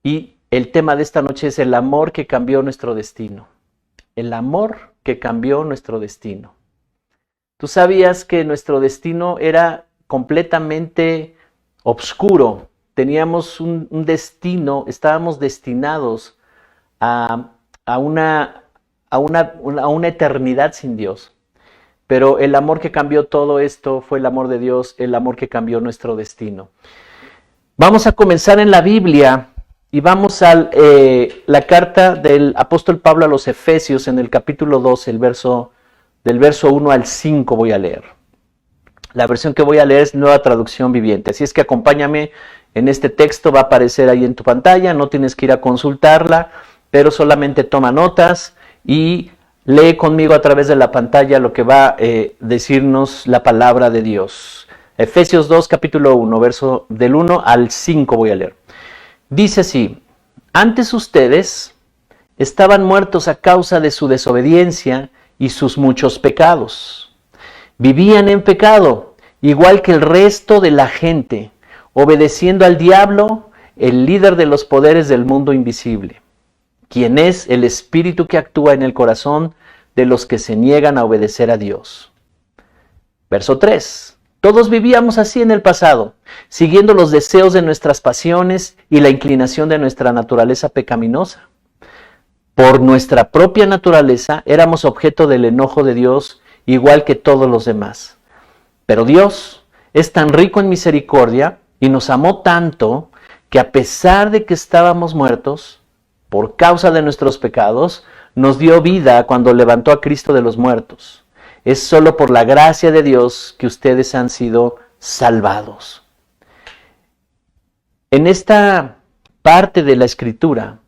Y el tema de esta noche es el amor que cambió nuestro destino. El amor que cambió nuestro destino. ¿Tú sabías que nuestro destino era completamente oscuro? Teníamos un destino, estábamos destinados a una eternidad sin Dios. Pero el amor que cambió todo esto fue el amor de Dios, el amor que cambió nuestro destino. Vamos a comenzar en la Biblia y vamos a la carta del apóstol Pablo a los Efesios en el capítulo 12, del verso 1 al 5 voy a leer. La versión que voy a leer es Nueva Traducción Viviente, así es que acompáñame en este texto, va a aparecer ahí en tu pantalla, no tienes que ir a consultarla, pero solamente toma notas y lee conmigo a través de la pantalla lo que va a decirnos la palabra de Dios. Efesios 2, capítulo 1, verso del 1 al 5 voy a leer. Dice así: antes ustedes estaban muertos a causa de su desobediencia y sus muchos pecados. Vivían en pecado, igual que el resto de la gente, obedeciendo al diablo, el líder de los poderes del mundo invisible, quien es el espíritu que actúa en el corazón de los que se niegan a obedecer a Dios. Verso 3. Todos vivíamos así en el pasado, siguiendo los deseos de nuestras pasiones y la inclinación de nuestra naturaleza pecaminosa. Por nuestra propia naturaleza éramos objeto del enojo de Dios, igual que todos los demás. Pero Dios es tan rico en misericordia y nos amó tanto que a pesar de que estábamos muertos, por causa de nuestros pecados, nos dio vida cuando levantó a Cristo de los muertos. Es solo por la gracia de Dios que ustedes han sido salvados. En esta parte de la Escritura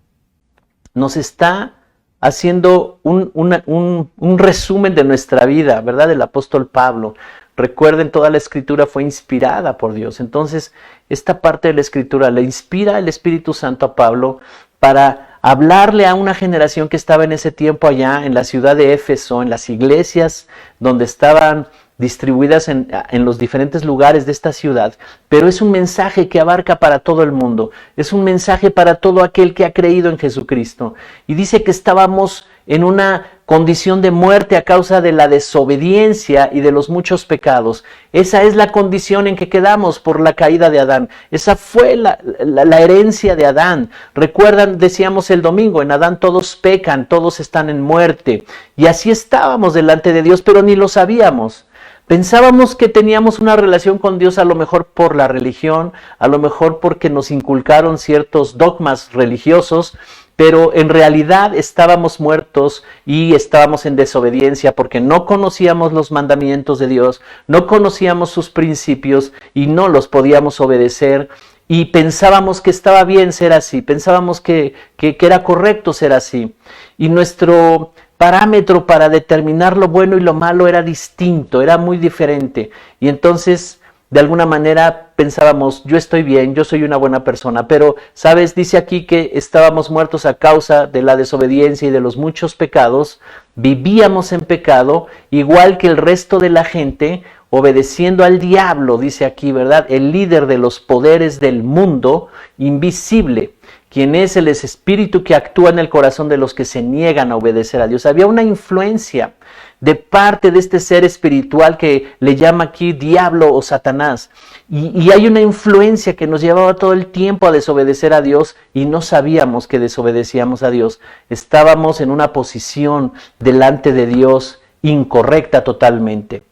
nos está haciendo un resumen de nuestra vida, ¿verdad? El apóstol Pablo. Recuerden, toda la Escritura fue inspirada por Dios. Entonces, esta parte de la Escritura le inspira el Espíritu Santo a Pablo para hablarle a una generación que estaba en ese tiempo allá en la ciudad de Éfeso, en las iglesias donde estaban distribuidas en los diferentes lugares de esta ciudad, pero es un mensaje que abarca para todo el mundo, es un mensaje para todo aquel que ha creído en Jesucristo. Y dice que estábamos en una condición de muerte a causa de la desobediencia y de los muchos pecados. Esa es la condición en que quedamos por la caída de Adán. Esa fue la herencia de Adán. Recuerdan, decíamos el domingo, en Adán todos pecan, todos están en muerte. Y así estábamos delante de Dios, pero ni lo sabíamos. Pensábamos que teníamos una relación con Dios a lo mejor por la religión, a lo mejor porque nos inculcaron ciertos dogmas religiosos, pero en realidad estábamos muertos y estábamos en desobediencia porque no conocíamos los mandamientos de Dios, no conocíamos sus principios y no los podíamos obedecer. Y pensábamos que estaba bien ser así, pensábamos que era correcto ser así. Y nuestro parámetro para determinar lo bueno y lo malo era distinto, era muy diferente. Y entonces, de alguna manera, pensábamos, yo estoy bien, yo soy una buena persona. Pero, ¿sabes? Dice aquí que estábamos muertos a causa de la desobediencia y de los muchos pecados. Vivíamos en pecado, igual que el resto de la gente, obedeciendo al diablo, dice aquí, ¿verdad? El líder de los poderes del mundo invisible, quien es el espíritu que actúa en el corazón de los que se niegan a obedecer a Dios. Había una influencia de parte de este ser espiritual que le llama aquí diablo o Satanás. Y hay una influencia que nos llevaba todo el tiempo a desobedecer a Dios y no sabíamos que desobedecíamos a Dios. Estábamos en una posición delante de Dios incorrecta totalmente.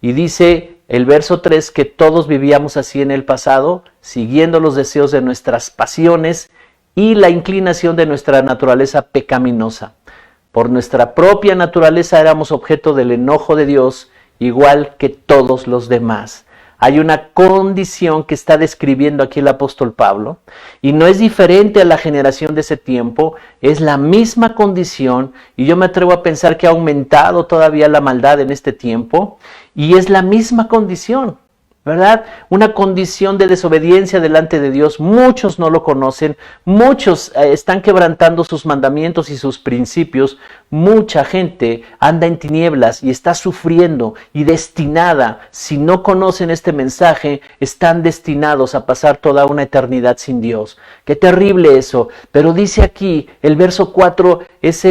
Y dice el verso 3 que todos vivíamos así en el pasado, siguiendo los deseos de nuestras pasiones y la inclinación de nuestra naturaleza pecaminosa. Por nuestra propia naturaleza éramos objeto del enojo de Dios, igual que todos los demás. Hay una condición que está describiendo aquí el apóstol Pablo, y no es diferente a la generación de ese tiempo, es la misma condición, y yo me atrevo a pensar que ha aumentado todavía la maldad en este tiempo, y es la misma condición. ¿verdad? Una condición de desobediencia delante de Dios. Muchos no lo conocen, muchos están quebrantando sus mandamientos y sus principios. Mucha gente anda en tinieblas y está sufriendo y destinada, si no conocen este mensaje, están destinados a pasar toda una eternidad sin Dios. Qué terrible eso. Pero dice aquí, el verso 4 es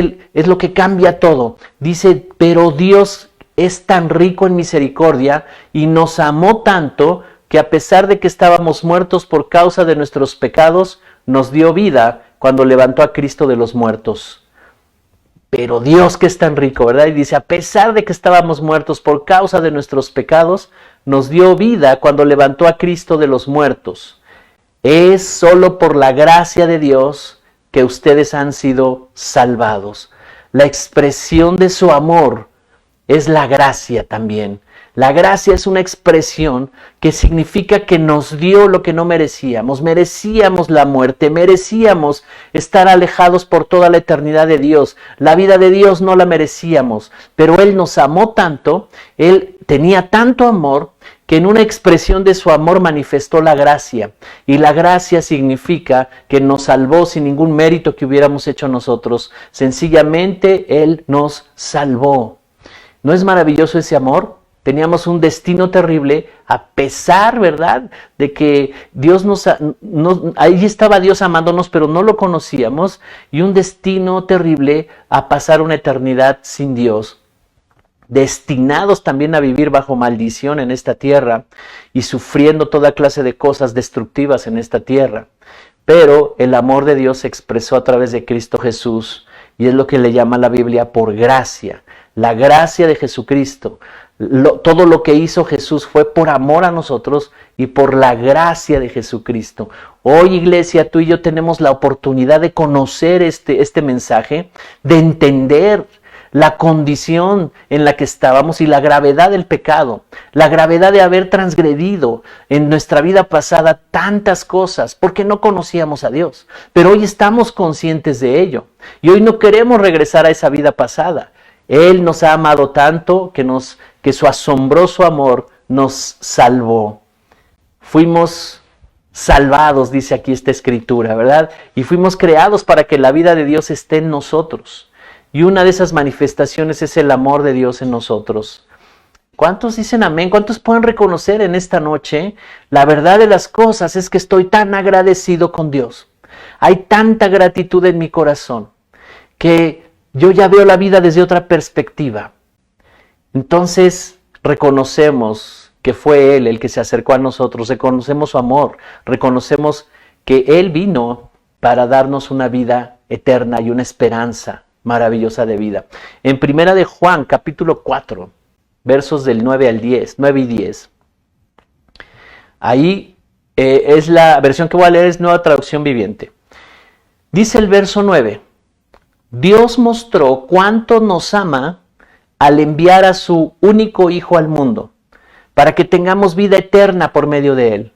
lo que cambia todo. Dice, pero Dios es tan rico en misericordia y nos amó tanto que a pesar de que estábamos muertos por causa de nuestros pecados, nos dio vida cuando levantó a Cristo de los muertos. Pero Dios que es tan rico, ¿verdad? Y dice, a pesar de que estábamos muertos por causa de nuestros pecados, nos dio vida cuando levantó a Cristo de los muertos. Es solo por la gracia de Dios que ustedes han sido salvados. La expresión de su amor es la gracia también. La gracia es una expresión que significa que nos dio lo que no merecíamos. Merecíamos la muerte, merecíamos estar alejados por toda la eternidad de Dios. La vida de Dios no la merecíamos, pero Él nos amó tanto, Él tenía tanto amor, que en una expresión de su amor manifestó la gracia. Y la gracia significa que nos salvó sin ningún mérito que hubiéramos hecho nosotros. Sencillamente Él nos salvó. ¿No es maravilloso ese amor? Teníamos un destino terrible, a pesar, ¿verdad?, de que Dios ahí estaba Dios amándonos, pero no lo conocíamos, y un destino terrible a pasar una eternidad sin Dios. Destinados también a vivir bajo maldición en esta tierra y sufriendo toda clase de cosas destructivas en esta tierra. Pero el amor de Dios se expresó a través de Cristo Jesús, y es lo que le llama la Biblia por gracia. La gracia de Jesucristo. Todo lo que hizo Jesús fue por amor a nosotros y por la gracia de Jesucristo. Hoy, iglesia, tú y yo tenemos la oportunidad de conocer este mensaje, de entender la condición en la que estábamos y la gravedad del pecado, la gravedad de haber transgredido en nuestra vida pasada tantas cosas porque no conocíamos a Dios. Pero hoy estamos conscientes de ello y hoy no queremos regresar a esa vida pasada. Él nos ha amado tanto que su asombroso amor nos salvó. Fuimos salvados, dice aquí esta escritura, ¿verdad? Y fuimos creados para que la vida de Dios esté en nosotros. Y una de esas manifestaciones es el amor de Dios en nosotros. ¿Cuántos dicen amén? ¿Cuántos pueden reconocer en esta noche? La verdad de las cosas es que estoy tan agradecido con Dios. Hay tanta gratitud en mi corazón que yo ya veo la vida desde otra perspectiva. Entonces reconocemos que fue Él el que se acercó a nosotros, reconocemos su amor, reconocemos que Él vino para darnos una vida eterna y una esperanza maravillosa de vida. En Primera de Juan, capítulo 4, versos del 9 al 10, 9 y 10. Ahí es la versión que voy a leer, es Nueva Traducción Viviente. Dice el verso 9. Dios mostró cuánto nos ama al enviar a su único Hijo al mundo, para que tengamos vida eterna por medio de Él.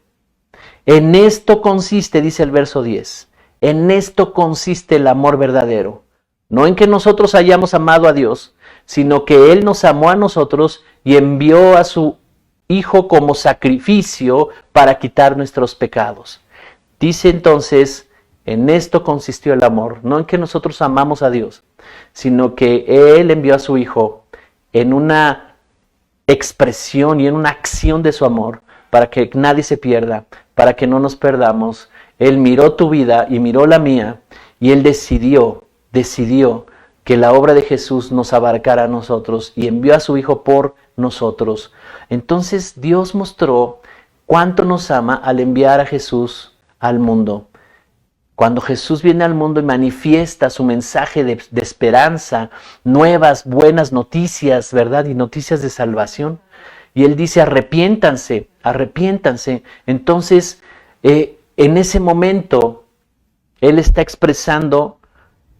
En esto consiste, dice el verso 10, en esto consiste el amor verdadero. No en que nosotros hayamos amado a Dios, sino que Él nos amó a nosotros y envió a su Hijo como sacrificio para quitar nuestros pecados. Dice entonces, en esto consistió el amor, no en que nosotros amamos a Dios, sino que Él envió a su Hijo en una expresión y en una acción de su amor, para que nadie se pierda, para que no nos perdamos. Él miró tu vida y miró la mía, y Él decidió que la obra de Jesús nos abarcara a nosotros, y envió a su Hijo por nosotros. Entonces Dios mostró cuánto nos ama al enviar a Jesús al mundo. Cuando Jesús viene al mundo y manifiesta su mensaje de esperanza, nuevas, buenas noticias, ¿verdad? Y noticias de salvación. Y Él dice, arrepiéntanse, arrepiéntanse. Entonces, en ese momento, Él está expresando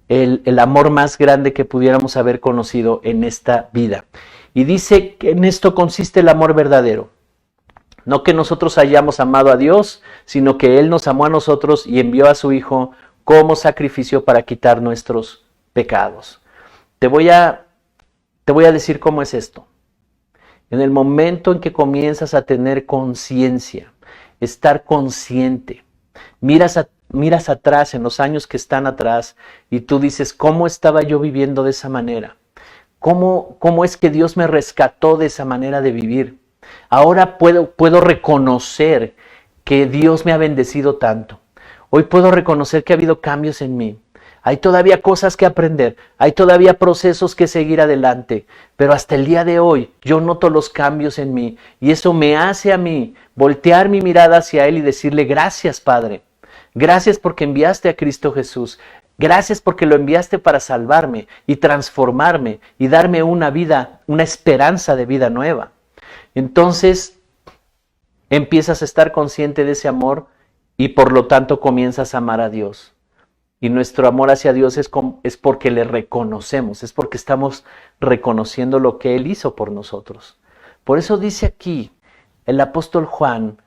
el amor más grande que pudiéramos haber conocido en esta vida. Y dice que en esto consiste el amor verdadero. No que nosotros hayamos amado a Dios, sino que Él nos amó a nosotros y envió a su Hijo como sacrificio para quitar nuestros pecados. Te voy a decir cómo es esto. En el momento en que comienzas a tener conciencia, estar consciente, miras atrás en los años que están atrás y tú dices, ¿cómo estaba yo viviendo de esa manera? ¿Cómo es que Dios me rescató de esa manera de vivir? Ahora puedo reconocer que Dios me ha bendecido tanto. Hoy puedo reconocer que ha habido cambios en mí. Hay todavía cosas que aprender, hay todavía procesos que seguir adelante, pero hasta el día de hoy yo noto los cambios en mí y eso me hace a mí voltear mi mirada hacia Él y decirle gracias, Padre. Gracias porque enviaste a Cristo Jesús. Gracias porque lo enviaste para salvarme y transformarme y darme una vida, una esperanza de vida nueva. Entonces empiezas a estar consciente de ese amor y por lo tanto comienzas a amar a Dios. Y nuestro amor hacia Dios es porque le reconocemos, es porque estamos reconociendo lo que Él hizo por nosotros. Por eso dice aquí el apóstol Juan,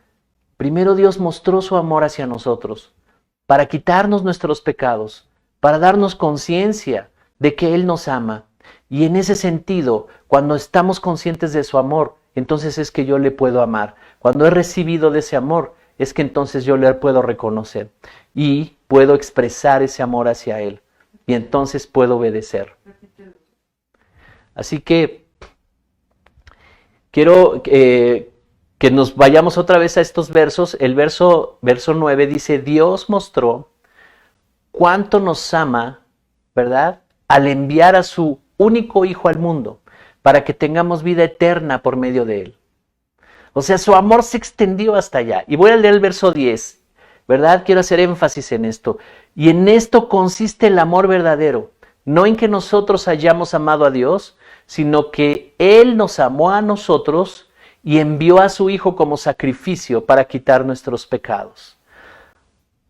primero Dios mostró su amor hacia nosotros para quitarnos nuestros pecados, para darnos conciencia de que Él nos ama. Y en ese sentido, cuando estamos conscientes de su amor, entonces es que yo le puedo amar. Cuando he recibido de ese amor, es que entonces yo le puedo reconocer y puedo expresar ese amor hacia Él. Y entonces puedo obedecer. Así que quiero que nos vayamos otra vez a estos versos. El verso 9 dice, Dios mostró cuánto nos ama, ¿verdad? Al enviar a su único Hijo al mundo, para que tengamos vida eterna por medio de Él. O sea, su amor se extendió hasta allá. Y voy a leer el verso 10, ¿verdad? Quiero hacer énfasis en esto. Y en esto consiste el amor verdadero, no en que nosotros hayamos amado a Dios, sino que Él nos amó a nosotros y envió a su Hijo como sacrificio para quitar nuestros pecados.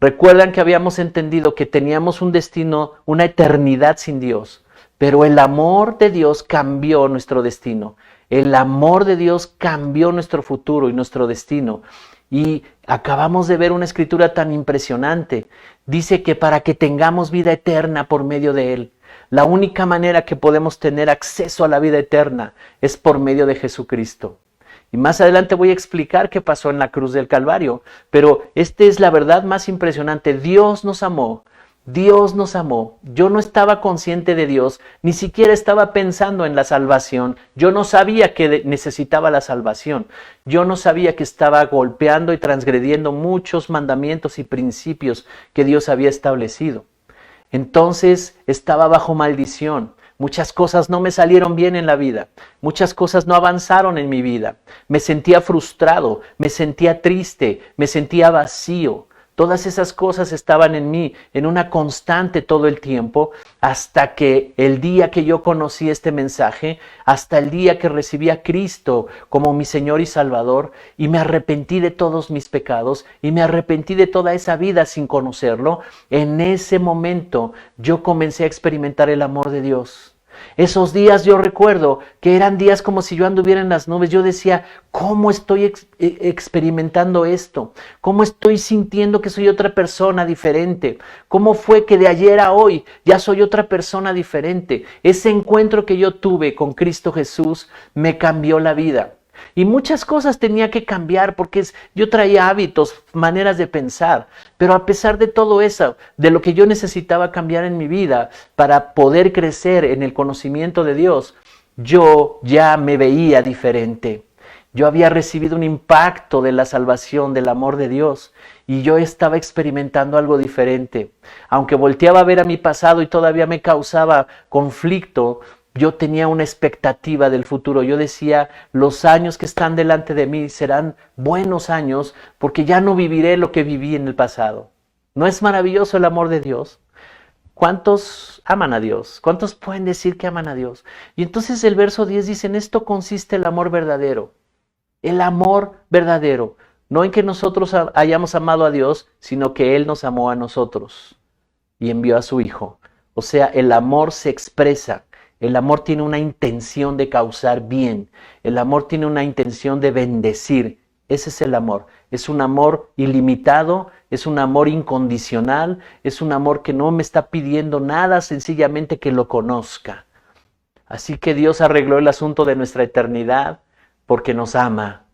Recuerdan que habíamos entendido que teníamos un destino, una eternidad sin Dios, pero el amor de Dios cambió nuestro destino. El amor de Dios cambió nuestro futuro y nuestro destino. Y acabamos de ver una escritura tan impresionante. Dice que para que tengamos vida eterna por medio de Él. La única manera que podemos tener acceso a la vida eterna es por medio de Jesucristo. Y más adelante voy a explicar qué pasó en la cruz del Calvario, pero esta es la verdad más impresionante. Dios nos amó. Dios nos amó. Yo no estaba consciente de Dios, ni siquiera estaba pensando en la salvación. Yo no sabía que necesitaba la salvación. Yo no sabía que estaba golpeando y transgrediendo muchos mandamientos y principios que Dios había establecido. Entonces estaba bajo maldición. Muchas cosas no me salieron bien en la vida. Muchas cosas no avanzaron en mi vida. Me sentía frustrado, me sentía triste, me sentía vacío. Todas esas cosas estaban en mí, en una constante todo el tiempo, hasta que el día que yo conocí este mensaje, hasta el día que recibí a Cristo como mi Señor y Salvador, y me arrepentí de todos mis pecados, y me arrepentí de toda esa vida sin conocerlo, en ese momento yo comencé a experimentar el amor de Dios. Esos días yo recuerdo que eran días como si yo anduviera en las nubes. Yo decía, ¿cómo estoy experimentando esto? ¿Cómo estoy sintiendo que soy otra persona diferente? ¿Cómo fue que de ayer a hoy ya soy otra persona diferente? Ese encuentro que yo tuve con Cristo Jesús me cambió la vida. Y muchas cosas tenía que cambiar porque yo traía hábitos, maneras de pensar. Pero a pesar de todo eso, de lo que yo necesitaba cambiar en mi vida para poder crecer en el conocimiento de Dios, yo ya me veía diferente. Yo había recibido un impacto de la salvación, del amor de Dios, y yo estaba experimentando algo diferente. Aunque volteaba a ver a mi pasado y todavía me causaba conflicto, yo tenía una expectativa del futuro. Yo decía, los años que están delante de mí serán buenos años porque ya no viviré lo que viví en el pasado. ¿No es maravilloso el amor de Dios? ¿Cuántos aman a Dios? ¿Cuántos pueden decir que aman a Dios? Y entonces el verso 10 dice, en esto consiste el amor verdadero. El amor verdadero. No en que nosotros hayamos amado a Dios, sino que Él nos amó a nosotros y envió a su Hijo. O sea, el amor se expresa. El amor tiene una intención de causar bien. El amor tiene una intención de bendecir. Ese es el amor. Es un amor ilimitado, es un amor incondicional, es un amor que no me está pidiendo nada, sencillamente que lo conozca. Así que Dios arregló el asunto de nuestra eternidad. porque nos ama.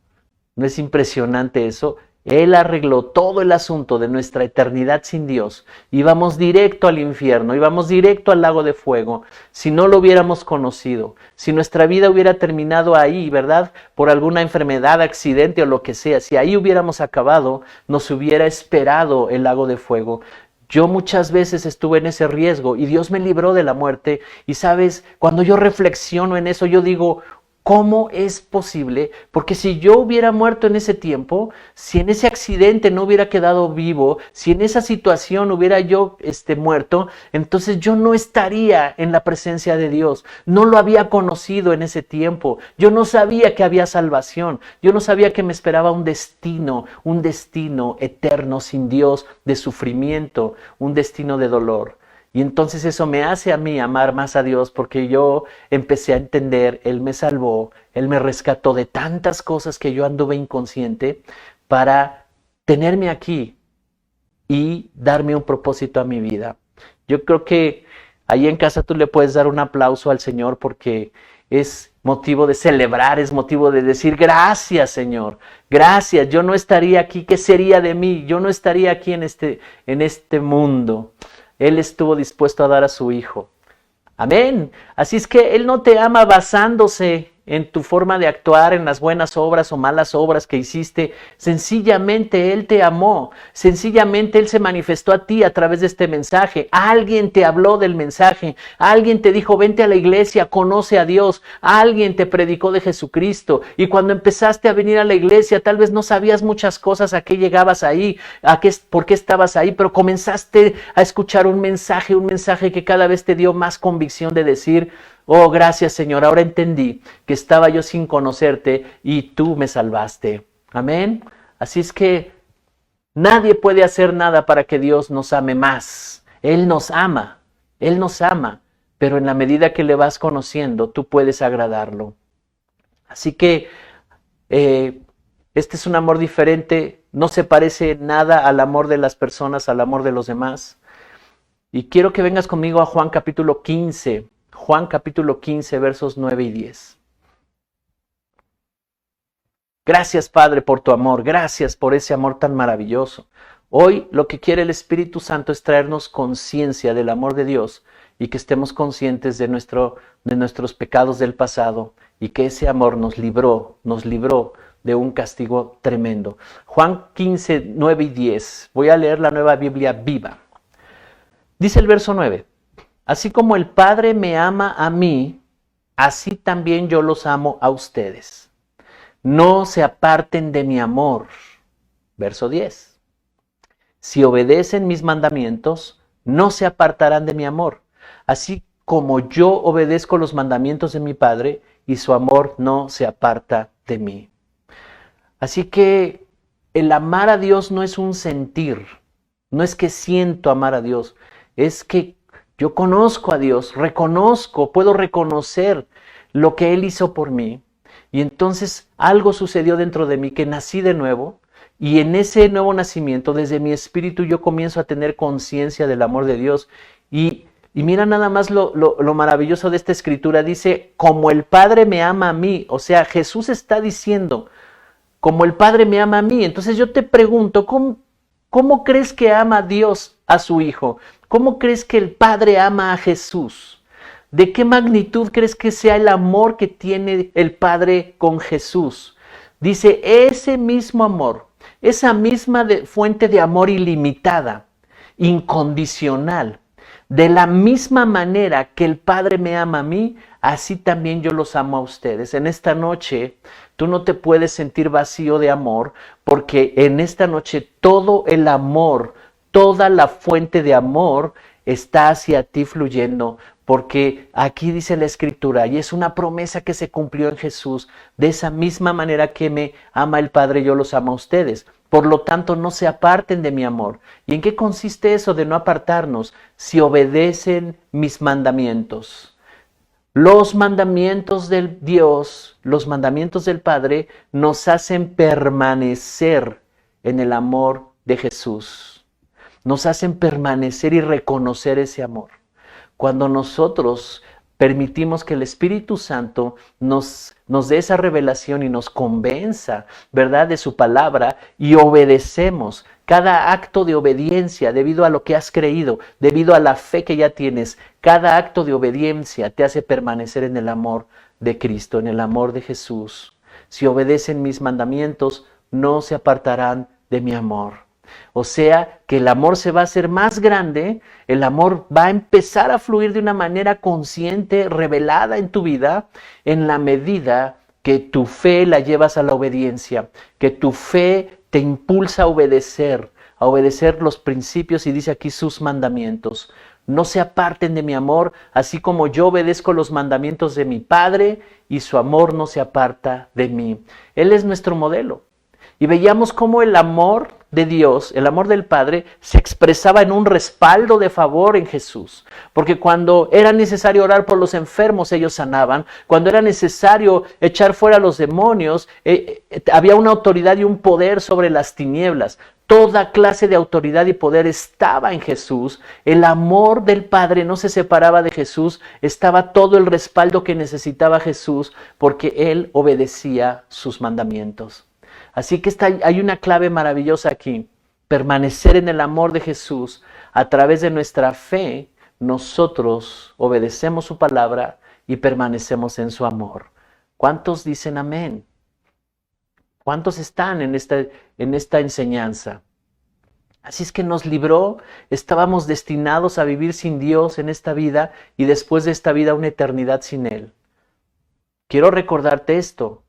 ¿No es impresionante eso? Él arregló todo el asunto de nuestra eternidad sin Dios. Íbamos directo al infierno, íbamos directo al lago de fuego, si no lo hubiéramos conocido, si nuestra vida hubiera terminado ahí, ¿verdad? Por alguna enfermedad, accidente o lo que sea, si ahí hubiéramos acabado, nos hubiera esperado el lago de fuego. Yo muchas veces estuve en ese riesgo y Dios me libró de la muerte. Y sabes, cuando yo reflexiono en eso, yo digo, ¿cómo es posible? Porque si yo hubiera muerto en ese tiempo, si en ese accidente no hubiera quedado vivo, si en esa situación hubiera yo muerto, entonces yo no estaría en la presencia de Dios. No lo había conocido en ese tiempo. Yo no sabía que había salvación. Yo no sabía que me esperaba un destino eterno sin Dios, de sufrimiento, un destino de dolor. Y entonces eso me hace a mí amar más a Dios, porque yo empecé a entender, Él me salvó, Él me rescató de tantas cosas que yo anduve inconsciente para tenerme aquí y darme un propósito a mi vida. Yo creo que ahí en casa tú le puedes dar un aplauso al Señor, porque es motivo de celebrar, es motivo de decir gracias, Señor, gracias. Yo no estaría aquí, ¿qué sería de mí? Yo no estaría aquí en este mundo. Él estuvo dispuesto a dar a su Hijo. Amén. Así es que Él no te ama basándose en tu forma de actuar, en las buenas obras o malas obras que hiciste. Sencillamente Él te amó. Sencillamente Él se manifestó a ti a través de este mensaje. Alguien te habló del mensaje. Alguien te dijo, vente a la iglesia, conoce a Dios. Alguien te predicó de Jesucristo. Y cuando empezaste a venir a la iglesia, tal vez no sabías muchas cosas, a qué llegabas ahí, por qué estabas ahí, pero comenzaste a escuchar un mensaje que cada vez te dio más convicción de decir, oh, gracias, Señor, ahora entendí que estaba yo sin conocerte y tú me salvaste. Amén. Así es que nadie puede hacer nada para que Dios nos ame más. Él nos ama, pero en la medida que le vas conociendo, tú puedes agradarlo. Así que este es un amor diferente, no se parece nada al amor de las personas, al amor de los demás. Y quiero que vengas conmigo a Juan capítulo 15. Juan capítulo 15, versos 9 y 10. Gracias, Padre, por tu amor. Gracias por ese amor tan maravilloso. Hoy lo que quiere el Espíritu Santo es traernos conciencia del amor de Dios y que estemos conscientes de nuestros pecados del pasado y que ese amor nos libró de un castigo tremendo. Juan 15, 9 y 10. Voy a leer la Nueva Biblia Viva. Dice el verso 9. Así como el Padre me ama a mí, así también yo los amo a ustedes. No se aparten de mi amor. Verso 10. Si obedecen mis mandamientos, no se apartarán de mi amor. Así como yo obedezco los mandamientos de mi Padre, y su amor no se aparta de mí. Así que el amar a Dios no es un sentir. No es que siento amar a Dios. Es que yo conozco a Dios, puedo reconocer lo que Él hizo por mí. Y entonces algo sucedió dentro de mí, que nací de nuevo. Y en ese nuevo nacimiento, desde mi espíritu, yo comienzo a tener conciencia del amor de Dios. Y mira nada más lo maravilloso de esta escritura. Dice, como el Padre me ama a mí. O sea, Jesús está diciendo, como el Padre me ama a mí. Entonces yo te pregunto, ¿cómo crees que ama Dios a su Hijo? ¿Cómo crees que el Padre ama a Jesús? ¿De qué magnitud crees que sea el amor que tiene el Padre con Jesús? Dice, ese mismo amor, esa misma fuente de amor ilimitada, incondicional, de la misma manera que el Padre me ama a mí, así también yo los amo a ustedes. En esta noche tú no te puedes sentir vacío de amor, porque en esta noche todo el amor, toda la fuente de amor está hacia ti fluyendo, porque aquí dice la Escritura, y es una promesa que se cumplió en Jesús, de esa misma manera que me ama el Padre, yo los amo a ustedes. Por lo tanto, no se aparten de mi amor. ¿Y en qué consiste eso de no apartarnos? Si obedecen mis mandamientos. Los mandamientos del Dios, los mandamientos del Padre, nos hacen permanecer en el amor de Jesús. Nos hacen permanecer y reconocer ese amor. Cuando nosotros permitimos que el Espíritu Santo nos dé esa revelación y nos convenza, ¿verdad?, de su palabra, y obedecemos. Cada acto de obediencia, debido a lo que has creído, debido a la fe que ya tienes, cada acto de obediencia te hace permanecer en el amor de Cristo, en el amor de Jesús. Si obedecen mis mandamientos, no se apartarán de mi amor. O sea, que el amor se va a hacer más grande, el amor va a empezar a fluir de una manera consciente, revelada en tu vida, en la medida que tu fe la llevas a la obediencia, que tu fe te impulsa a obedecer los principios, y dice aquí sus mandamientos. No se aparten de mi amor, así como yo obedezco los mandamientos de mi Padre y su amor no se aparta de mí. Él es nuestro modelo. Y veíamos cómo el amor de Dios, el amor del Padre, se expresaba en un respaldo de favor en Jesús. Porque cuando era necesario orar por los enfermos, ellos sanaban. Cuando era necesario echar fuera a los demonios, había una autoridad y un poder sobre las tinieblas. Toda clase de autoridad y poder estaba en Jesús. El amor del Padre no se separaba de Jesús. Estaba todo el respaldo que necesitaba Jesús porque Él obedecía sus mandamientos. Así que hay una clave maravillosa aquí. Permanecer en el amor de Jesús. A través de nuestra fe, nosotros obedecemos su palabra y permanecemos en su amor. ¿Cuántos dicen amén? ¿Cuántos están en esta enseñanza? Así es que nos libró. Estábamos destinados a vivir sin Dios en esta vida y después de esta vida una eternidad sin Él. Quiero recordarte esto.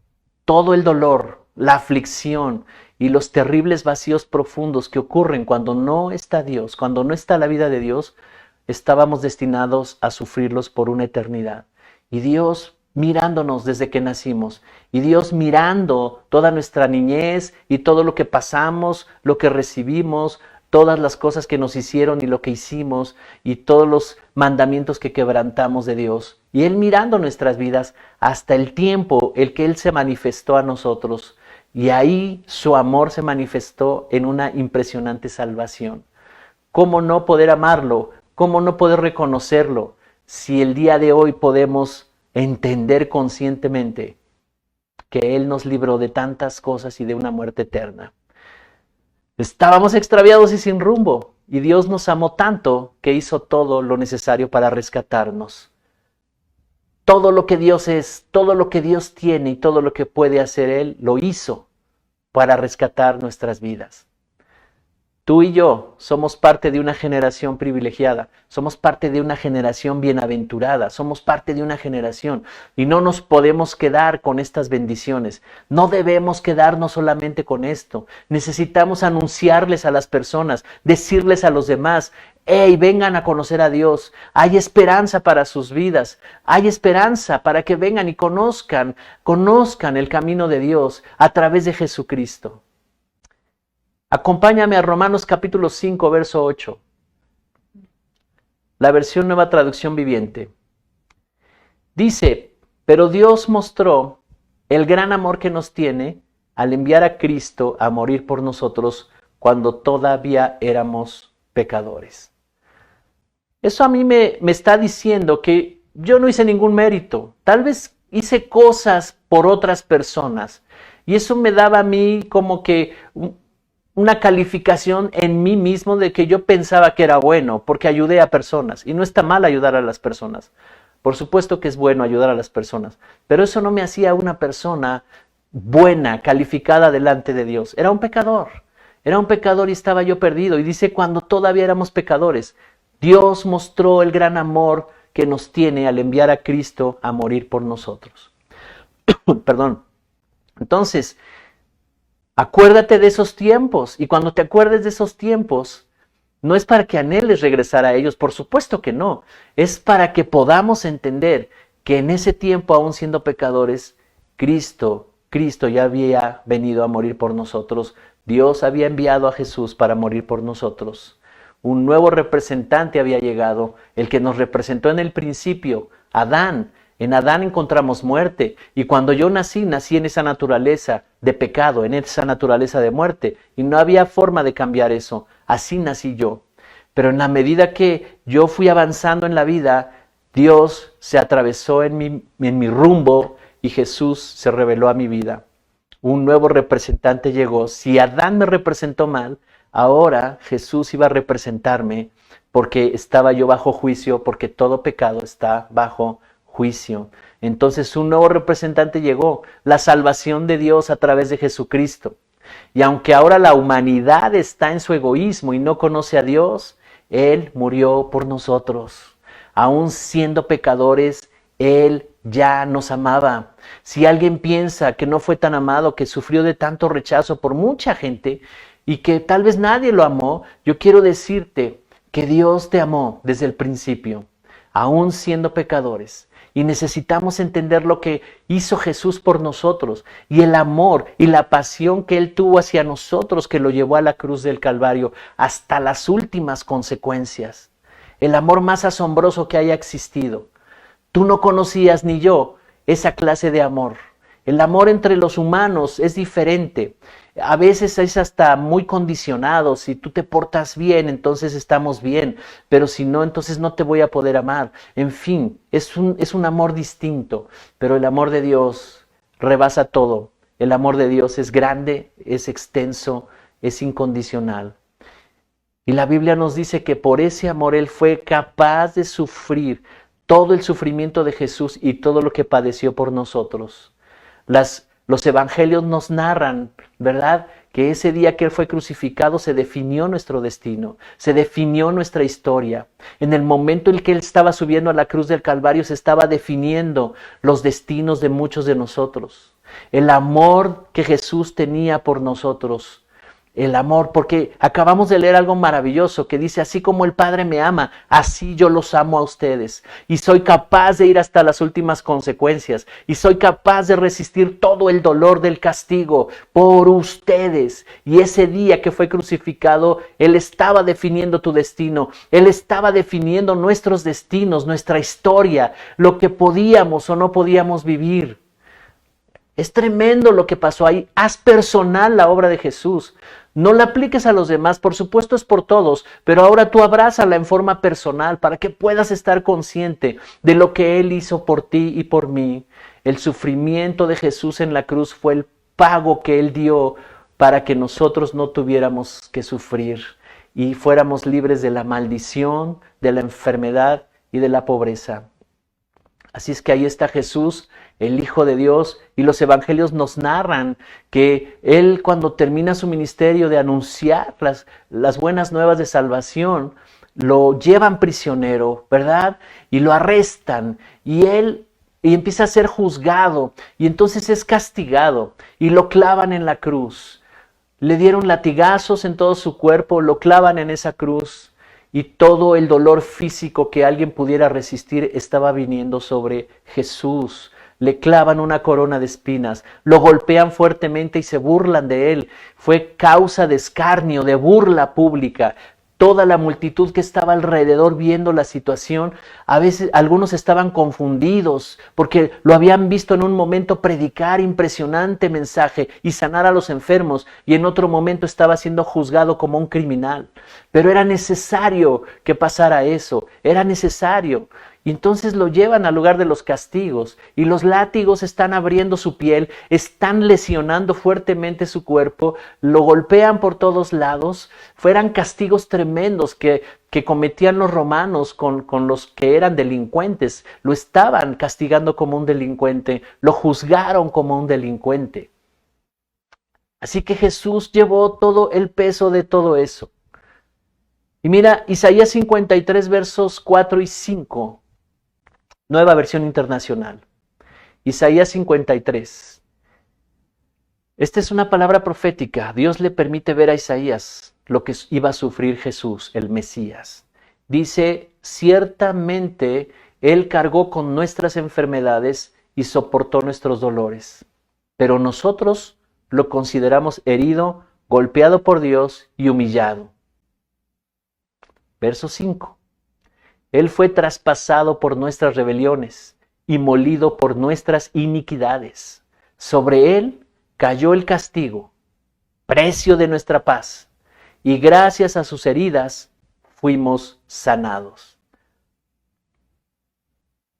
Todo el dolor, la aflicción y los terribles vacíos profundos que ocurren cuando no está Dios, cuando no está la vida de Dios, estábamos destinados a sufrirlos por una eternidad. Y Dios mirándonos desde que nacimos, y Dios mirando toda nuestra niñez y todo lo que pasamos, lo que recibimos, todas las cosas que nos hicieron y lo que hicimos, y todos los mandamientos que quebrantamos de Dios. Y Él mirando nuestras vidas hasta el tiempo el que Él se manifestó a nosotros. Y ahí su amor se manifestó en una impresionante salvación. ¿Cómo no poder amarlo? ¿Cómo no poder reconocerlo? Si el día de hoy podemos entender conscientemente que Él nos libró de tantas cosas y de una muerte eterna. Estábamos extraviados y sin rumbo, y Dios nos amó tanto que hizo todo lo necesario para rescatarnos. Todo lo que Dios es, todo lo que Dios tiene y todo lo que puede hacer Él, lo hizo para rescatar nuestras vidas. Tú y yo somos parte de una generación privilegiada, somos parte de una generación bienaventurada, somos parte de una generación y no nos podemos quedar con estas bendiciones. No debemos quedarnos solamente con esto. Necesitamos anunciarles a las personas, decirles a los demás: hey, vengan a conocer a Dios. Hay esperanza para sus vidas. Hay esperanza para que vengan y conozcan el camino de Dios a través de Jesucristo. Acompáñame a Romanos capítulo 5, verso 8. La versión Nueva Traducción Viviente. Dice: pero Dios mostró el gran amor que nos tiene al enviar a Cristo a morir por nosotros cuando todavía éramos pecadores. Eso a mí me está diciendo que yo no hice ningún mérito. Tal vez hice cosas por otras personas. Y eso me daba a mí como que una calificación en mí mismo de que yo pensaba que era bueno porque ayudé a personas. Y no está mal ayudar a las personas. Por supuesto que es bueno ayudar a las personas. Pero eso no me hacía una persona buena, calificada delante de Dios. Era un pecador. Era un pecador y estaba yo perdido. Y dice: cuando todavía éramos pecadores, Dios mostró el gran amor que nos tiene al enviar a Cristo a morir por nosotros. Perdón. Entonces, acuérdate de esos tiempos, y cuando te acuerdes de esos tiempos, no es para que anheles regresar a ellos, por supuesto que no, es para que podamos entender que en ese tiempo, aún siendo pecadores, Cristo ya había venido a morir por nosotros. Dios había enviado a Jesús para morir por nosotros. Un nuevo representante había llegado, el que nos representó en el principio, Adán. En Adán encontramos muerte, y cuando yo nací en esa naturaleza de pecado, en esa naturaleza de muerte, y no había forma de cambiar eso. Así nací yo. Pero en la medida que yo fui avanzando en la vida, Dios se atravesó en mi rumbo y Jesús se reveló a mi vida. Un nuevo representante llegó. Si Adán me representó mal, ahora Jesús iba a representarme porque estaba yo bajo juicio, porque todo pecado está bajo juicio. Entonces un nuevo representante llegó, la salvación de Dios a través de Jesucristo. Y aunque ahora la humanidad está en su egoísmo y no conoce a Dios, Él murió por nosotros. Aún siendo pecadores, Él ya nos amaba. Si alguien piensa que no fue tan amado, que sufrió de tanto rechazo por mucha gente y que tal vez nadie lo amó, yo quiero decirte que Dios te amó desde el principio, aún siendo pecadores. Y necesitamos entender lo que hizo Jesús por nosotros y el amor y la pasión que Él tuvo hacia nosotros, que lo llevó a la cruz del Calvario hasta las últimas consecuencias. El amor más asombroso que haya existido. Tú no conocías ni yo esa clase de amor. El amor entre los humanos es diferente. A veces es hasta muy condicionado. Si tú te portas bien, entonces estamos bien. Pero si no, entonces no te voy a poder amar. En fin, es un amor distinto. Pero el amor de Dios rebasa todo. El amor de Dios es grande, es extenso, es incondicional. Y la Biblia nos dice que por ese amor Él fue capaz de sufrir todo el sufrimiento de Jesús y todo lo que padeció por nosotros. Los evangelios nos narran, ¿verdad?, que ese día que Él fue crucificado se definió nuestro destino, se definió nuestra historia. En el momento en que Él estaba subiendo a la cruz del Calvario se estaba definiendo los destinos de muchos de nosotros. El amor que Jesús tenía por nosotros. El amor, porque acabamos de leer algo maravilloso que dice, así como el Padre me ama, así yo los amo a ustedes. Y soy capaz de ir hasta las últimas consecuencias. Y soy capaz de resistir todo el dolor del castigo por ustedes. Y ese día que fue crucificado, Él estaba definiendo tu destino. Él estaba definiendo nuestros destinos, nuestra historia, lo que podíamos o no podíamos vivir. Es tremendo lo que pasó ahí. Haz personal la obra de Jesús. No la apliques a los demás, por supuesto es por todos, pero ahora tú abrázala en forma personal para que puedas estar consciente de lo que Él hizo por ti y por mí. El sufrimiento de Jesús en la cruz fue el pago que Él dio para que nosotros no tuviéramos que sufrir y fuéramos libres de la maldición, de la enfermedad y de la pobreza. Así es que ahí está Jesús, el Hijo de Dios, y los evangelios nos narran que Él, cuando termina su ministerio de anunciar las buenas nuevas de salvación, lo llevan prisionero, ¿verdad? Y lo arrestan, y empieza a ser juzgado, y entonces es castigado, y lo clavan en la cruz. Le dieron latigazos en todo su cuerpo, lo clavan en esa cruz. Y todo el dolor físico que alguien pudiera resistir estaba viniendo sobre Jesús. Le clavan una corona de espinas, lo golpean fuertemente y se burlan de Él. Fue causa de escarnio, de burla pública. Toda la multitud que estaba alrededor viendo la situación, a veces algunos estaban confundidos porque lo habían visto en un momento predicar impresionante mensaje y sanar a los enfermos, y en otro momento estaba siendo juzgado como un criminal. Pero era necesario que pasara eso, era necesario. Y entonces lo llevan al lugar de los castigos, y los látigos están abriendo su piel, están lesionando fuertemente su cuerpo, lo golpean por todos lados. Fueran castigos tremendos que cometían los romanos con los que eran delincuentes. Lo estaban castigando como un delincuente, lo juzgaron como un delincuente. Así que Jesús llevó todo el peso de todo eso. Y mira, Isaías 53, versos 4 y 5. Nueva versión internacional. Isaías 53. Esta es una palabra profética. Dios le permite ver a Isaías lo que iba a sufrir Jesús, el Mesías. Dice, ciertamente Él cargó con nuestras enfermedades y soportó nuestros dolores. Pero nosotros lo consideramos herido, golpeado por Dios y humillado. Verso 5. Él fue traspasado por nuestras rebeliones y molido por nuestras iniquidades. Sobre Él cayó el castigo, precio de nuestra paz, y gracias a sus heridas fuimos sanados.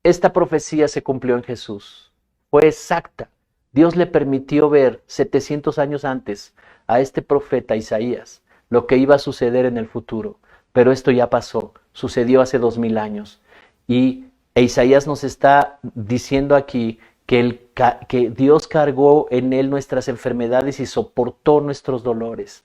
esta profecía se cumplió en Jesús. Fue exacta. Dios le permitió ver 700 años antes a este profeta Isaías lo que iba a suceder en el futuro. Pero esto ya pasó, sucedió hace 2000 años. E Isaías nos está diciendo aquí que Dios cargó en él nuestras enfermedades y soportó nuestros dolores.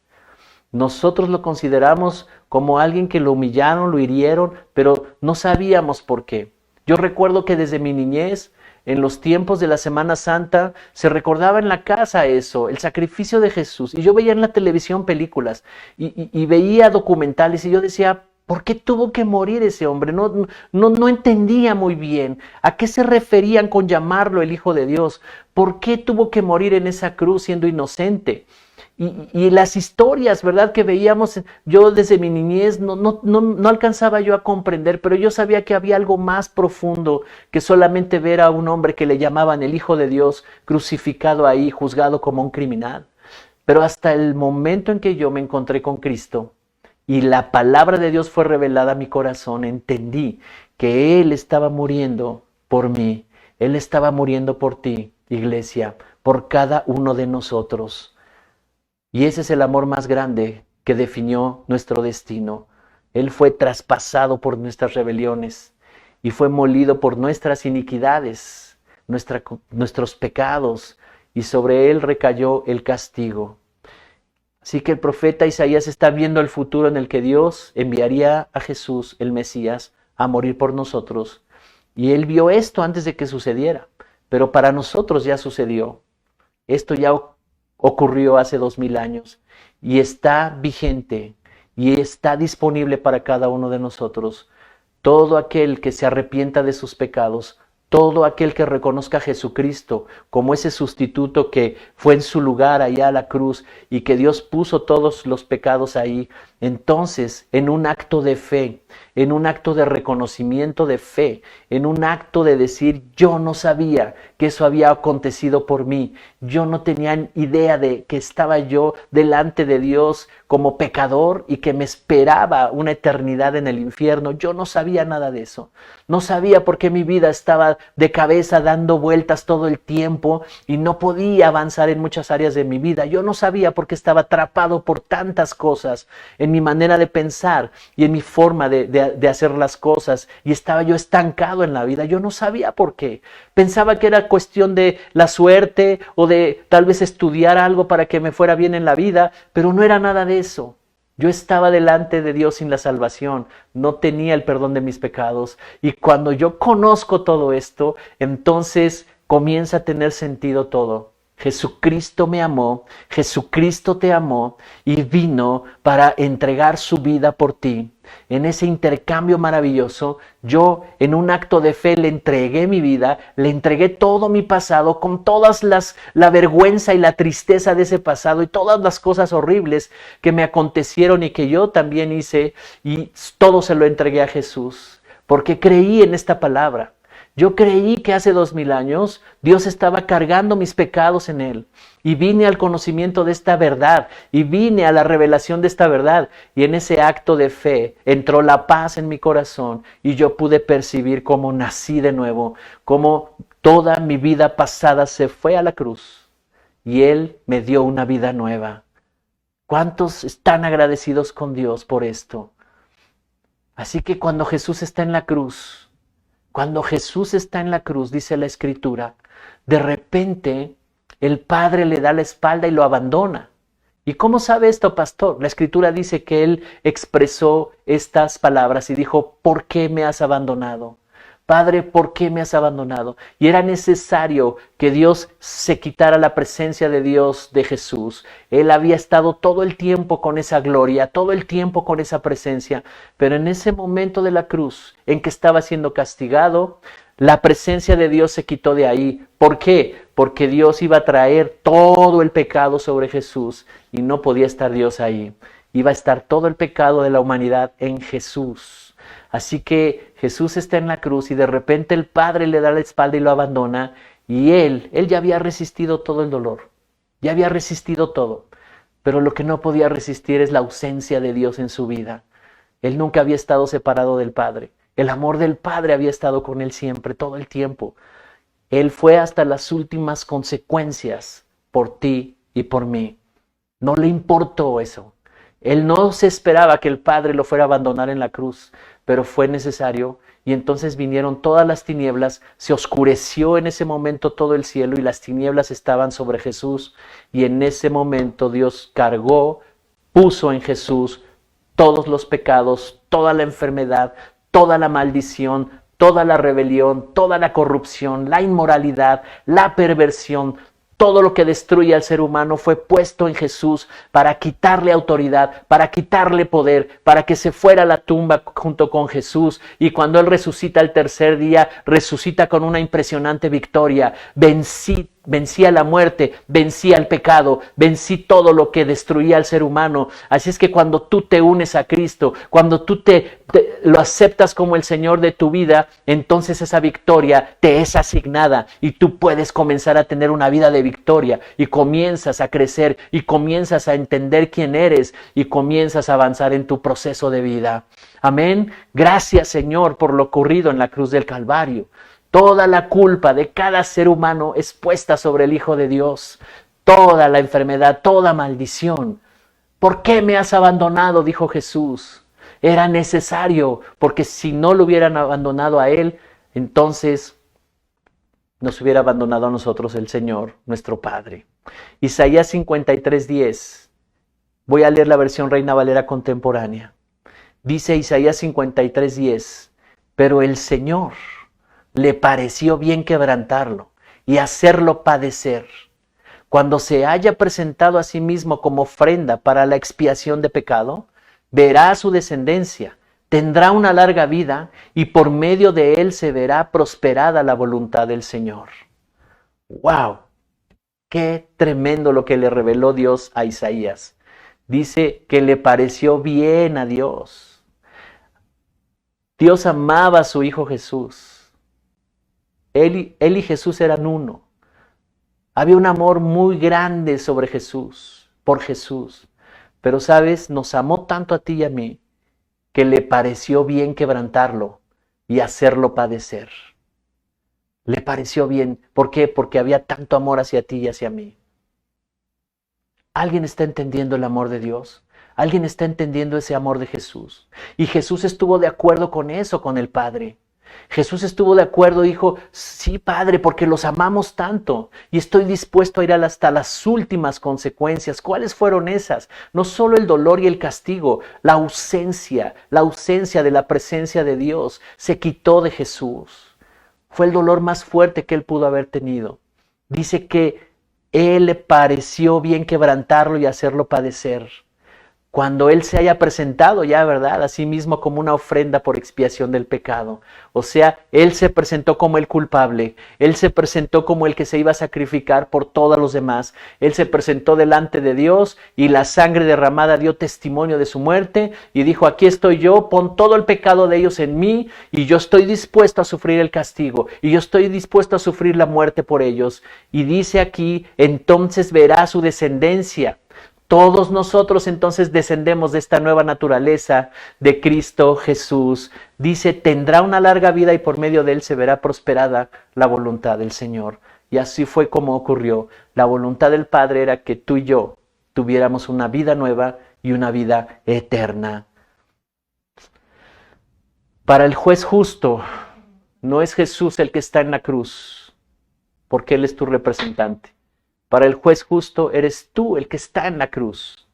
Nosotros lo consideramos como alguien que lo humillaron, lo hirieron, pero no sabíamos por qué. Yo recuerdo que desde mi niñez, en los tiempos de la Semana Santa, se recordaba en la casa eso, el sacrificio de Jesús. Y yo veía en la televisión películas y veía documentales y yo decía, ¿por qué tuvo que morir ese hombre? No entendía muy bien a qué se referían con llamarlo el Hijo de Dios. ¿Por qué tuvo que morir en esa cruz siendo inocente? Y las historias, ¿verdad?, que veíamos, yo desde mi niñez no alcanzaba yo a comprender, pero yo sabía que había algo más profundo que solamente ver a un hombre que le llamaban el Hijo de Dios crucificado ahí, juzgado como un criminal. Pero hasta el momento en que yo me encontré con Cristo y la palabra de Dios fue revelada a mi corazón, entendí que Él estaba muriendo por mí, Él estaba muriendo por ti, iglesia, por cada uno de nosotros. Y ese es el amor más grande que definió nuestro destino. Él fue traspasado por nuestras rebeliones y fue molido por nuestras iniquidades, nuestros pecados, y sobre Él recayó el castigo. Así que el profeta Isaías está viendo el futuro en el que Dios enviaría a Jesús, el Mesías, a morir por nosotros. Y Él vio esto antes de que sucediera, pero para nosotros ya sucedió. Esto ya ocurrió hace 2000 años y está vigente y está disponible para cada uno de nosotros. Todo aquel que se arrepienta de sus pecados, todo aquel que reconozca a Jesucristo como ese sustituto que fue en su lugar allá a la cruz y que Dios puso todos los pecados ahí, entonces en un acto de fe, en un acto de reconocimiento de fe, en un acto de decir, yo no sabía que eso había acontecido por mí, yo no tenía idea de que estaba yo delante de Dios como pecador y que me esperaba una eternidad en el infierno. Yo no sabía nada de eso, no sabía por qué mi vida estaba de cabeza dando vueltas todo el tiempo y no podía avanzar en muchas áreas de mi vida. Yo no sabía por qué estaba atrapado por tantas cosas en mi manera de pensar y en mi forma de hacer las cosas, y estaba yo estancado en la vida. Yo no sabía por qué. Pensaba que era cuestión de la suerte o de tal vez estudiar algo para que me fuera bien en la vida, pero no era nada de eso. Yo estaba delante de Dios sin la salvación, no tenía el perdón de mis pecados, y cuando yo conozco todo esto, entonces comienza a tener sentido todo. Jesucristo me amó, Jesucristo te amó y vino para entregar su vida por ti. En ese intercambio maravilloso, yo en un acto de fe le entregué mi vida, le entregué todo mi pasado con todas la vergüenza y la tristeza de ese pasado y todas las cosas horribles que me acontecieron y que yo también hice, y todo se lo entregué a Jesús porque creí en esta palabra. Yo creí que hace 2000 años Dios estaba cargando mis pecados en Él. Y vine al conocimiento de esta verdad. Y vine a la revelación de esta verdad. Y en ese acto de fe entró la paz en mi corazón. Y yo pude percibir cómo nací de nuevo. Cómo toda mi vida pasada se fue a la cruz. Y Él me dio una vida nueva. ¿Cuántos están agradecidos con Dios por esto? Así que cuando Jesús está en la cruz... Cuando Jesús está en la cruz, dice la Escritura, de repente el Padre le da la espalda y lo abandona. ¿Y cómo sabe esto, pastor? La Escritura dice que Él expresó estas palabras y dijo, ¿por qué me has abandonado? Padre, ¿por qué me has abandonado? Y era necesario que Dios se quitara la presencia de Dios de Jesús. Él había estado todo el tiempo con esa gloria, todo el tiempo con esa presencia. Pero en ese momento de la cruz, en que estaba siendo castigado, la presencia de Dios se quitó de ahí. ¿Por qué? Porque Dios iba a traer todo el pecado sobre Jesús y no podía estar Dios ahí. Iba a estar todo el pecado de la humanidad en Jesús. Así que Jesús está en la cruz y de repente el Padre le da la espalda y lo abandona, y él ya había resistido todo el dolor, ya había resistido todo, pero lo que no podía resistir es la ausencia de Dios en su vida. Él nunca había estado separado del Padre, El amor del Padre había estado con él siempre, todo el tiempo. Él fue hasta las últimas consecuencias por ti y por mí. No le importó eso. Él no se esperaba que el Padre lo fuera a abandonar en la cruz, pero fue necesario. Y entonces vinieron todas las tinieblas, se oscureció en ese momento todo el cielo y las tinieblas estaban sobre Jesús. Y en ese momento Dios cargó, puso en Jesús todos los pecados, toda la enfermedad, toda la maldición, toda la rebelión, toda la corrupción, la inmoralidad, la perversión. Todo lo que destruye al ser humano fue puesto en Jesús para quitarle autoridad, para quitarle poder, para que se fuera a la tumba junto con Jesús. Y cuando Él resucita el tercer día, resucita con una impresionante victoria. Vencí a la muerte, vencí al pecado, vencí todo lo que destruía al ser humano. Así es que cuando tú te unes a Cristo, cuando tú lo aceptas como el Señor de tu vida, entonces esa victoria te es asignada y tú puedes comenzar a tener una vida de victoria y comienzas a crecer y comienzas a entender quién eres y comienzas a avanzar en tu proceso de vida. Amén. Gracias, Señor, por lo ocurrido en la cruz del Calvario. Toda la culpa de cada ser humano es puesta sobre el Hijo de Dios. Toda la enfermedad, toda maldición. ¿Por qué me has abandonado?, dijo Jesús. Era necesario, porque si no lo hubieran abandonado a Él, entonces nos hubiera abandonado a nosotros el Señor, nuestro Padre. Isaías 53:10. Voy a leer la versión Reina Valera contemporánea. Dice Isaías 53:10. Pero el Señor le pareció bien quebrantarlo y hacerlo padecer. Cuando se haya presentado a sí mismo como ofrenda para la expiación de pecado, verá a su descendencia, tendrá una larga vida y por medio de él se verá prosperada la voluntad del Señor. ¡Wow! ¡Qué tremendo lo que le reveló Dios a Isaías! Dice que le pareció bien a Dios. Dios amaba a su Hijo Jesús. Él y Jesús eran uno. Había un amor muy grande sobre Jesús, por Jesús. Pero, ¿sabes? Nos amó tanto a ti y a mí que le pareció bien quebrantarlo y hacerlo padecer. Le pareció bien. ¿Por qué? Porque había tanto amor hacia ti y hacia mí. ¿Alguien está entendiendo el amor de Dios? ¿Alguien está entendiendo ese amor de Jesús? Y Jesús estuvo de acuerdo con eso, con el Padre. Jesús estuvo de acuerdo, dijo, sí, Padre, porque los amamos tanto y estoy dispuesto a ir hasta las últimas consecuencias. ¿Cuáles fueron esas? No solo el dolor y el castigo, la ausencia de la presencia de Dios se quitó de Jesús. Fue el dolor más fuerte que él pudo haber tenido. Dice que él le pareció bien quebrantarlo y hacerlo padecer. Cuando Él se haya presentado ya, ¿verdad?, a sí mismo como una ofrenda por expiación del pecado. O sea, Él se presentó como el culpable. Él se presentó como el que se iba a sacrificar por todos los demás. Él se presentó delante de Dios y la sangre derramada dio testimonio de su muerte y dijo, aquí estoy yo, pon todo el pecado de ellos en mí y yo estoy dispuesto a sufrir el castigo y yo estoy dispuesto a sufrir la muerte por ellos. Y dice aquí, entonces verá su descendencia. Todos nosotros entonces descendemos de esta nueva naturaleza de Cristo Jesús. Dice, tendrá una larga vida y por medio de él se verá prosperada la voluntad del Señor. Y así fue como ocurrió. La voluntad del Padre era que tú y yo tuviéramos una vida nueva y una vida eterna. Para el juez justo, no es Jesús el que está en la cruz, porque Él es tu representante. Para el juez justo eres tú el que está en la cruz.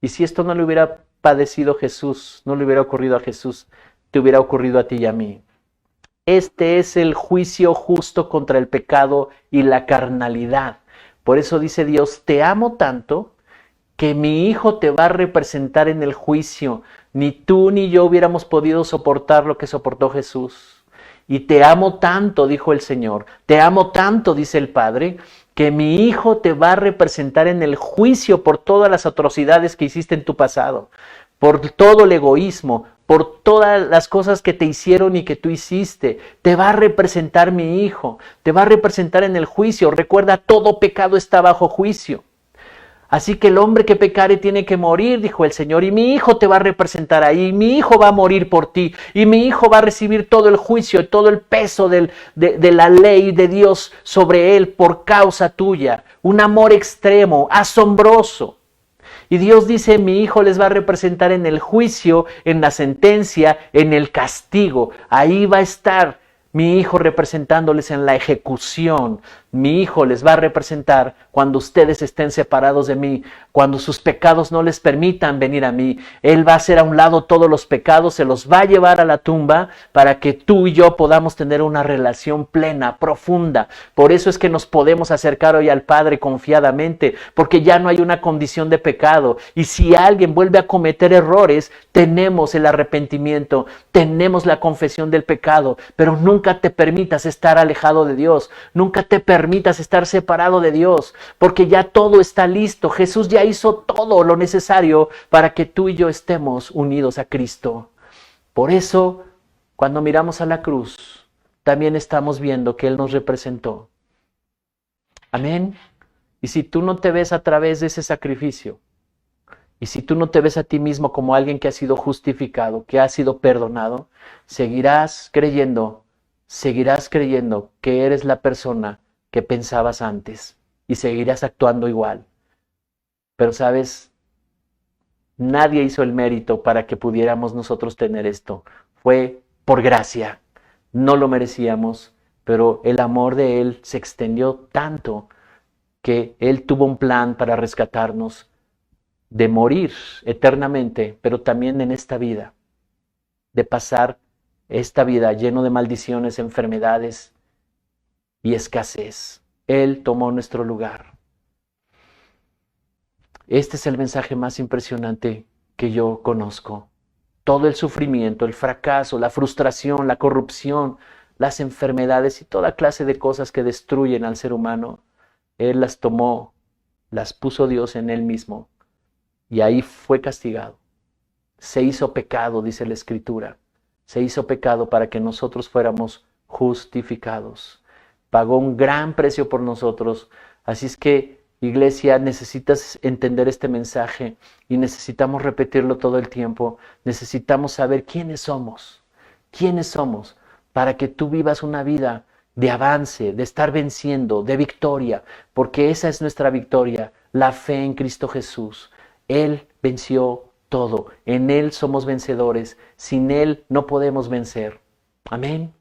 Y si esto no le hubiera padecido Jesús, no le hubiera ocurrido a Jesús, te hubiera ocurrido a ti y a mí. Este es el juicio justo contra el pecado y la carnalidad. Por eso dice Dios, te amo tanto que mi Hijo te va a representar en el juicio. Ni tú ni yo hubiéramos podido soportar lo que soportó Jesús. Y te amo tanto, dijo el Señor, te amo tanto, dice el Padre, que mi Hijo te va a representar en el juicio por todas las atrocidades que hiciste en tu pasado, por todo el egoísmo, por todas las cosas que te hicieron y que tú hiciste. Te va a representar mi Hijo, te va a representar en el juicio. Recuerda, todo pecado está bajo juicio. Así que el hombre que pecare tiene que morir, dijo el Señor, y mi hijo te va a representar ahí, mi hijo va a morir por ti, y mi hijo va a recibir todo el juicio, todo el peso de la ley de Dios sobre él por causa tuya. Un amor extremo, asombroso. Y Dios dice, mi hijo les va a representar en el juicio, en la sentencia, en el castigo. Ahí va a estar mi hijo representándoles en la ejecución. Mi hijo les va a representar cuando ustedes estén separados de mí, cuando sus pecados no les permitan venir a mí. Él va a hacer a un lado todos los pecados, se los va a llevar a la tumba para que tú y yo podamos tener una relación plena, profunda. Por eso es que nos podemos acercar hoy al Padre confiadamente, porque ya no hay una condición de pecado. Y si alguien vuelve a cometer errores, tenemos el arrepentimiento, tenemos la confesión del pecado, pero nunca te permitas estar alejado de Dios, nunca te permitas estar separado de Dios, porque ya todo está listo. Jesús ya hizo todo lo necesario para que tú y yo estemos unidos a Cristo. Por eso, cuando miramos a la cruz, también estamos viendo que Él nos representó. Amén. Y si tú no te ves a través de ese sacrificio, y si tú no te ves a ti mismo como alguien que ha sido justificado, que ha sido perdonado, seguirás creyendo que eres la persona que pensabas antes y seguirás actuando igual. Pero sabes, nadie hizo el mérito para que pudiéramos nosotros tener esto. Fue por gracia. No lo merecíamos, pero el amor de Él se extendió tanto que Él tuvo un plan para rescatarnos de morir eternamente, pero también en esta vida, de pasar esta vida lleno de maldiciones, enfermedades y escasez. Él tomó nuestro lugar. Este es el mensaje más impresionante que yo conozco. Todo el sufrimiento, el fracaso, la frustración, la corrupción, las enfermedades y toda clase de cosas que destruyen al ser humano, Él las tomó, las puso Dios en Él mismo y ahí fue castigado. Se hizo pecado, dice la Escritura. Se hizo pecado para que nosotros fuéramos justificados. Pagó un gran precio por nosotros. Así es que, iglesia, necesitas entender este mensaje y necesitamos repetirlo todo el tiempo. Necesitamos saber quiénes somos para que tú vivas una vida de avance, de estar venciendo, de victoria, porque esa es nuestra victoria, la fe en Cristo Jesús. Él venció todo. En Él somos vencedores. Sin Él no podemos vencer. Amén.